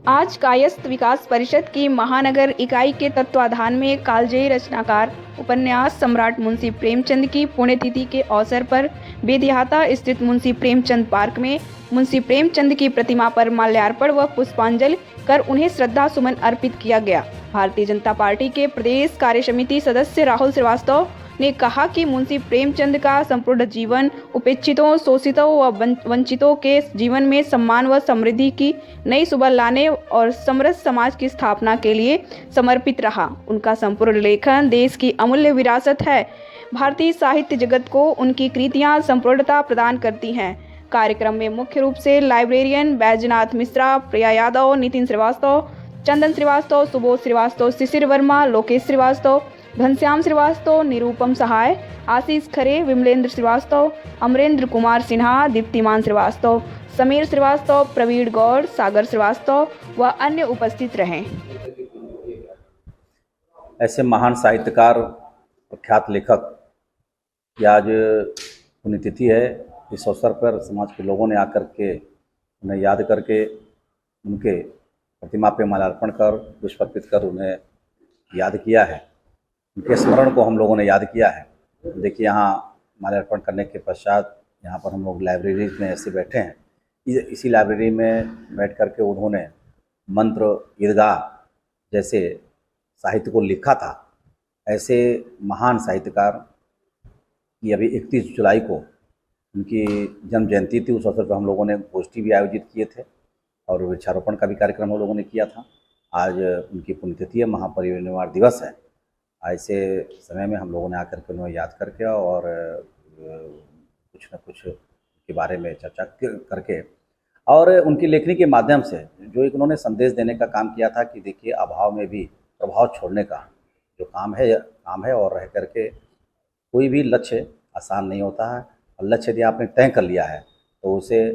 आज कायस्थ विकास परिषद की महानगर इकाई के तत्वाधान में कालजयी रचनाकार उपन्यास सम्राट मुंशी प्रेमचंद की पुण्यतिथि के अवसर पर बेदिहाता स्थित मुंशी प्रेमचंद पार्क में मुंशी प्रेमचंद की प्रतिमा पर माल्यार्पण व पुष्पांजलि कर उन्हें श्रद्धा सुमन अर्पित किया गया। भारतीय जनता पार्टी के प्रदेश कार्य समिति सदस्य राहुल श्रीवास्तव ने कहा कि मुंशी प्रेमचंद का संपूर्ण जीवन उपेक्षितों, शोषितों व वंचितों के जीवन में सम्मान व समृद्धि की नई सुबह लाने और समृद्ध समाज की स्थापना के लिए समर्पित रहा। उनका संपूर्ण लेखन देश की अमूल्य विरासत है। भारतीय साहित्य जगत को उनकी कृतियां संपूर्णता प्रदान करती हैं। कार्यक्रम में मुख्य रूप से लाइब्रेरियन बैजनाथ मिश्रा, प्रिया यादव, नितिन श्रीवास्तव, चंदन श्रीवास्तव, सुबोध श्रीवास्तव, शिशिर वर्मा, लोकेश श्रीवास्तव, घनश्याम श्रीवास्तव, निरूपम सहाय, आशीष खरे, विमलेंद्र श्रीवास्तव, अमरेंद्र कुमार सिन्हा, दीप्तिमान श्रीवास्तव, समीर श्रीवास्तव, प्रवीण गौड़, सागर श्रीवास्तव व अन्य उपस्थित रहे। ऐसे महान साहित्यकार, प्रख्यात लेखक की आज पुण्यतिथि है। इस अवसर पर समाज के लोगों ने आकर के उन्हें याद करके उनके प्रतिमा पे माल्यार्पण कर पुष्प अर्पित कर उन्हें याद किया है। उनके स्मरण को हम लोगों ने याद किया है। देखिए, यहाँ माल्यार्पण करने के पश्चात यहाँ पर हम लोग लाइब्रेरी में ऐसे बैठे हैं। इसी लाइब्रेरी में बैठ कर के उन्होंने मंत्र, ईदगाह जैसे साहित्य को लिखा था। ऐसे महान साहित्यकार की अभी 31 जुलाई को उनकी जन्म जयंती थी। उस अवसर पर हम लोगों ने गोष्ठी भी आयोजित किए थे और वृक्षारोपण का भी कार्यक्रम हम लोगों ने किया था। आज उनकी पुण्यतिथि है, महापरिनिर्वाण दिवस है। ऐसे समय में हम लोगों ने आकर के उन्हें याद करके और कुछ न कुछ के बारे में चर्चा करके और उनकी लेखनी के माध्यम से जो एक उन्होंने संदेश देने का काम किया था कि देखिए, अभाव में भी प्रभाव छोड़ने का जो काम है और रह करके कोई भी लक्ष्य आसान नहीं होता है। और लक्ष्य यदि आपने तय कर लिया है तो उसे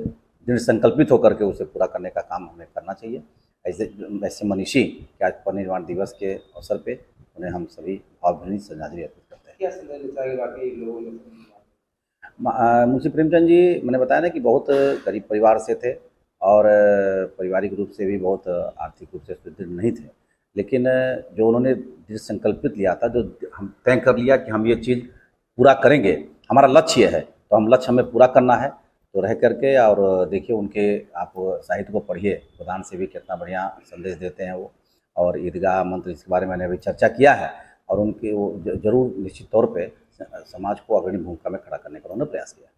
दृढ़ संकल्पित होकर के उसे पूरा करने का काम हमें करना चाहिए। ऐसे मनीषी के आज परिनिर्वाण दिवस के अवसर पे उन्हें हम सभी भावभीनी श्रद्धांजलि अर्पित करते हैं। क्या संदेश चाहिए बाकी लोगों में? मुंशी प्रेमचंद जी, मैंने बताया ना कि बहुत गरीब परिवार से थे और पारिवारिक रूप से भी बहुत आर्थिक रूप से सुदृढ़ नहीं थे, लेकिन जो उन्होंने दृढ़ संकल्पित लिया था, जो हम तय कर लिया कि हम ये चीज़ पूरा करेंगे, हमारा लक्ष्य है तो हम लक्ष्य हमें पूरा करना है, तो रह करके और देखिए उनके आप साहित्य को पढ़िए, गोदान से भी कितना बढ़िया संदेश देते हैं वो। और ईदगाह मंत्र, इसके बारे में मैंने अभी चर्चा किया है और उनके वो जरूर निश्चित तौर पे समाज को अग्रणी भूमिका में खड़ा करने का उन्होंने प्रयास किया।